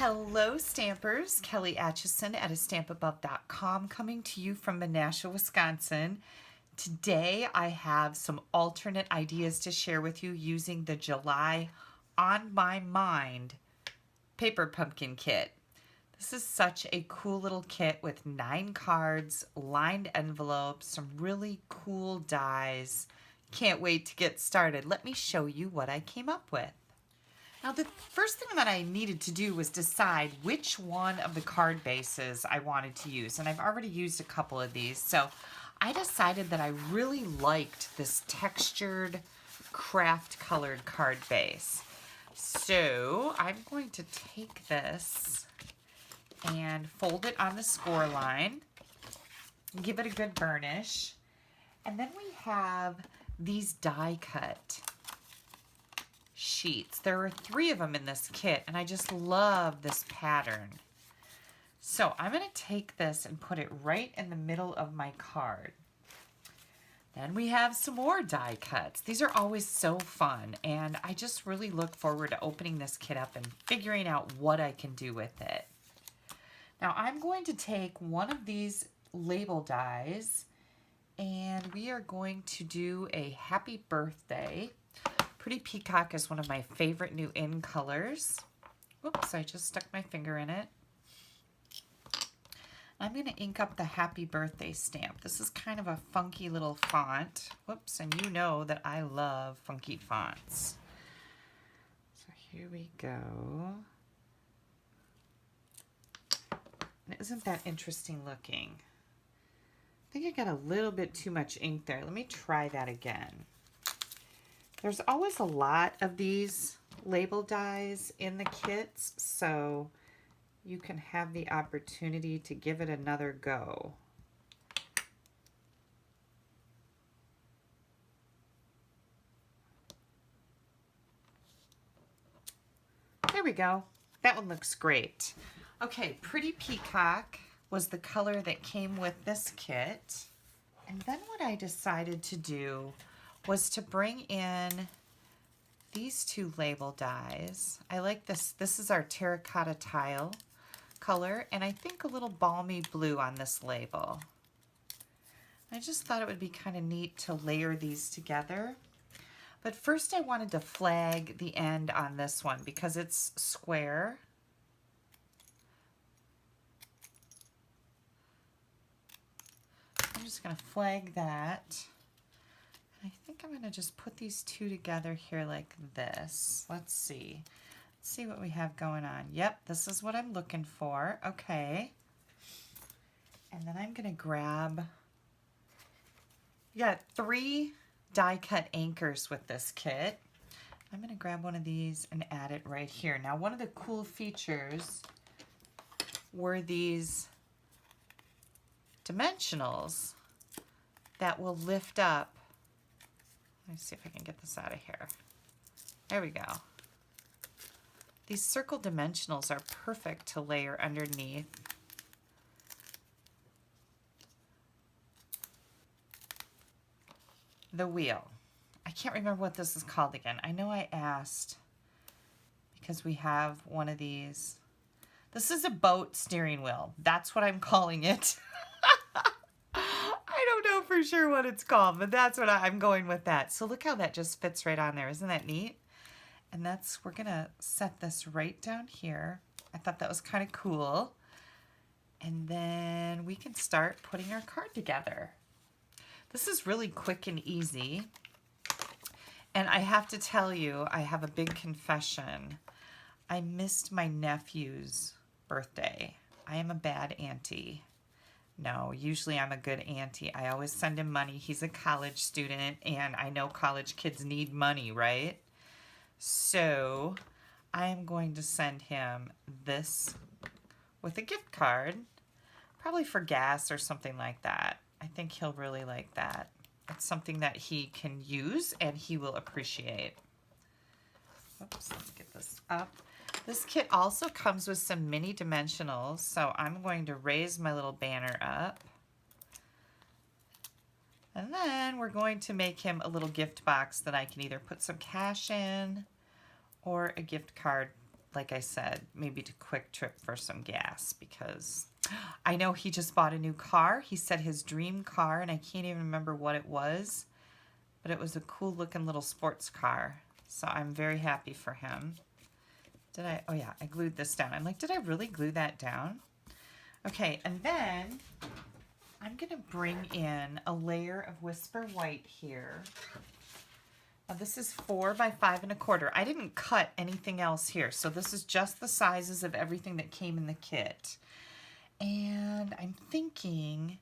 Hello Stampers, Kelly Acheson at stampabove.com coming to you from Menasha, Wisconsin. Today I have some alternate ideas to share with you using the July On My Mind paper pumpkin kit. This is such a cool little kit with 9 cards, lined envelopes, some really cool dies. Can't wait to get started. Let me show you what I came up with. Now the first thing that I needed to do was decide which one of the card bases I wanted to use. And I've already used a couple of these. So I decided that I really liked this textured craft colored card base. So I'm going to take this and fold it on the score line, give it a good burnish. And then we have these die cut sheets. There are 3 of them in this kit, and I just love this pattern. So I'm going to take this and put it right in the middle of my card. Then we have some more die cuts. These are always so fun, and I just really look forward to opening this kit up and figuring out what I can do with it. Now I'm going to take one of these label dies, and we are going to do a happy birthday. Pretty Peacock is one of my favorite new in colors. Whoops, I just stuck my finger in it. I'm going to ink up the happy birthday stamp. This is kind of a funky little font. Whoops, and you know that I love funky fonts. So here we go. And isn't that interesting looking? I think I got a little bit too much ink there. Let me try that again. There's always a lot of these label dies in the kits, so you can have the opportunity to give it another go. There we go. That one looks great. Okay, Pretty Peacock was the color that came with this kit. And then what I decided to do was to bring in these 2 label dies. I like this. This is our terracotta tile color, and I think a little balmy blue on this label. I just thought it would be kind of neat to layer these together. But first I wanted to flag the end on this one because it's square. I'm just going to flag that. I think I'm going to just put these 2 together here like this. Let's see. Let's see what we have going on. Yep, this is what I'm looking for. Okay. And then I'm going to grab, you got 3 die cut anchors with this kit. I'm going to grab one of these and add it right here. Now one of the cool features were these dimensionals that will lift up. Let me see if I can get this out of here. There we go. These circle dimensionals are perfect to layer underneath. The wheel. I can't remember what this is called again. I know I asked because we have one of these. This is a boat steering wheel. That's what I'm calling it. I don't know for sure what it's called, but that's what I'm going with that. So look how that just fits right on there. Isn't that neat? And we're gonna set this right down here. I thought that was kind of cool. And then we can start putting our card together. This is really quick and easy. And I have to tell you, I have a big confession. I missed my nephew's birthday. I am a bad auntie. No, usually I'm a good auntie. I always send him money. He's a college student, and I know college kids need money, right? So I am going to send him this with a gift card, probably for gas or something like that. I think he'll really like that. It's something that he can use and he will appreciate. Oops, let's get this up. This kit also comes with some mini dimensionals, so I'm going to raise my little banner up. And then we're going to make him a little gift box that I can either put some cash in or a gift card like I said, maybe to Quick Trip for some gas, because I know he just bought a new car. He said his dream car, and I can't even remember what it was, but it was a cool looking little sports car. So I'm very happy for him. Did I? Oh yeah, I glued this down. I'm like, did I really glue that down? Okay, and then I'm gonna bring in a layer of Whisper White here. Now this is 4 by 5 1/4. I didn't cut anything else here, so this is just the sizes of everything that came in the kit. And I'm thinking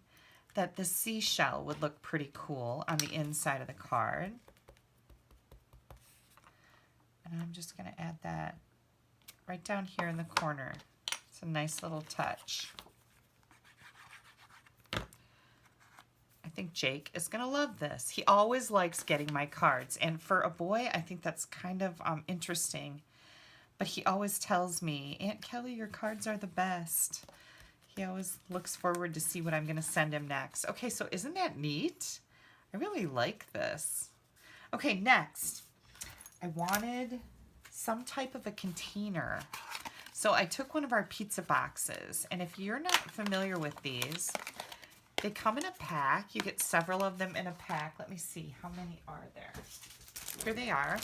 that the seashell would look pretty cool on the inside of the card. And I'm just going to add that right down here in the corner. It's a nice little touch. I think Jake is going to love this. He always likes getting my cards. And for a boy, I think that's kind of interesting. But he always tells me, Aunt Kelly, your cards are the best. He always looks forward to see what I'm going to send him next. Okay, so isn't that neat? I really like this. Okay, next. I wanted some type of a container. So I took one of our pizza boxes. And if you're not familiar with these, they come in a pack. You get several of them in a pack. Let me see. How many are there? Here they are.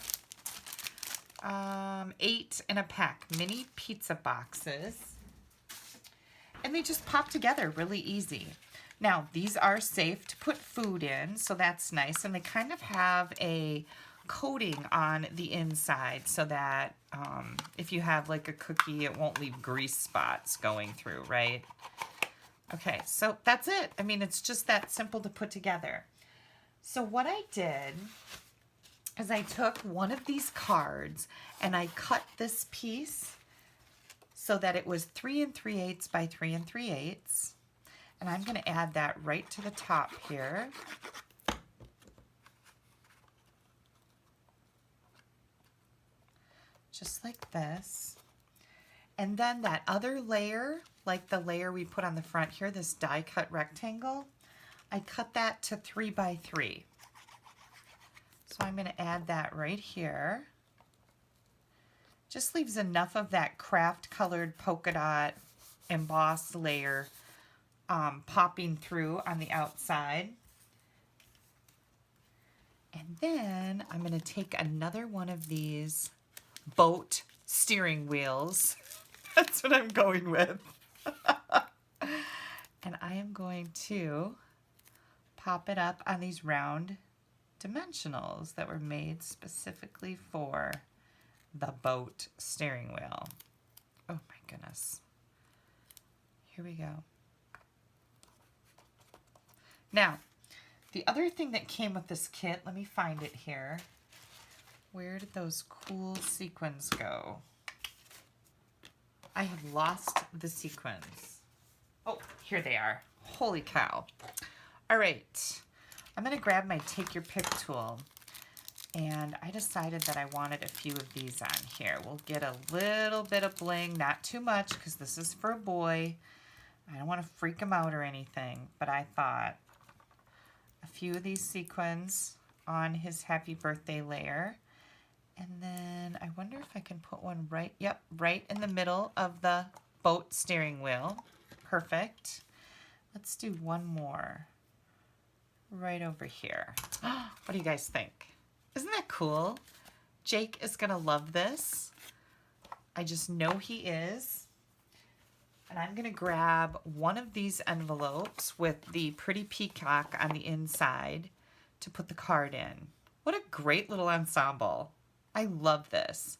8 in a pack. Mini pizza boxes. And they just pop together really easy. Now, these are safe to put food in, so that's nice. And they kind of have a coating on the inside so that if you have like a cookie, it won't leave grease spots going through, right? Okay, so that's it. I mean, it's just that simple to put together. So what I did is I took one of these cards and I cut this piece so that it was 3 3/8 by 3 3/8. And I'm going to add that right to the top here. Just like this. And then that other layer, like the layer we put on the front here, this die cut rectangle, I cut that to 3 by 3. So I'm going to add that right here. Just leaves enough of that craft colored polka dot embossed layer popping through on the outside. And then I'm going to take another one of these boat steering wheels. That's what I'm going with. And I am going to pop it up on these round dimensionals that were made specifically for the boat steering wheel. Oh my goodness. Here we go. Now, the other thing that came with this kit, let me find it here. Where did those cool sequins go? I have lost the sequins. Oh, here they are. Holy cow. All right. I'm going to grab my Take Your Pick tool. And I decided that I wanted a few of these on here. We'll get a little bit of bling, not too much because this is for a boy. I don't want to freak him out or anything, but I thought a few of these sequins on his happy birthday layer. And then I wonder if I can put one right, yep, right in the middle of the boat steering wheel. Perfect. Let's do one more right over here. What do you guys think? Isn't that cool? Jake is going to love this. I just know he is. And I'm going to grab one of these envelopes with the pretty peacock on the inside to put the card in. What a great little ensemble. I love this.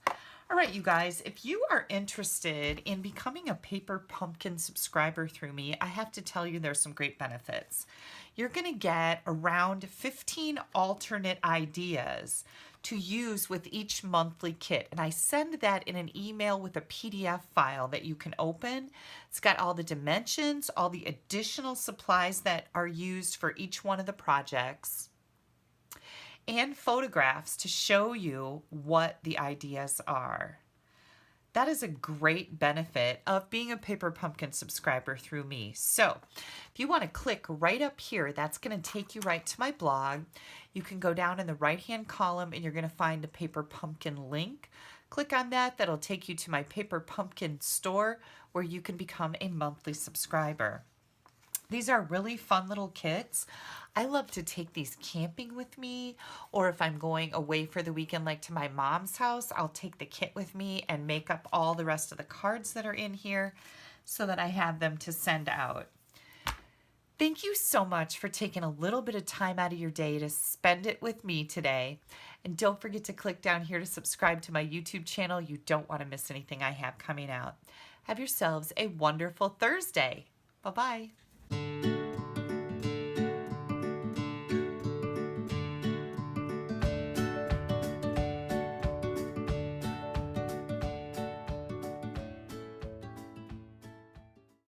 All right, you guys, if you are interested in becoming a Paper Pumpkin subscriber through me, I have to tell you there's some great benefits. You're going to get around 15 alternate ideas to use with each monthly kit. And I send that in an email with a PDF file that you can open. It's got all the dimensions, all the additional supplies that are used for each one of the projects, and photographs to show you what the ideas are. That is a great benefit of being a Paper Pumpkin subscriber through me. So if you want to click right up here, that's going to take you right to my blog. You can go down in the right-hand column and you're going to find the Paper Pumpkin link. Click on that. That'll take you to my Paper Pumpkin store where you can become a monthly subscriber. These are really fun little kits. I love to take these camping with me, or if I'm going away for the weekend, like to my mom's house, I'll take the kit with me and make up all the rest of the cards that are in here so that I have them to send out. Thank you so much for taking a little bit of time out of your day to spend it with me today. And don't forget to click down here to subscribe to my YouTube channel. You don't want to miss anything I have coming out. Have yourselves a wonderful Thursday. Bye-bye.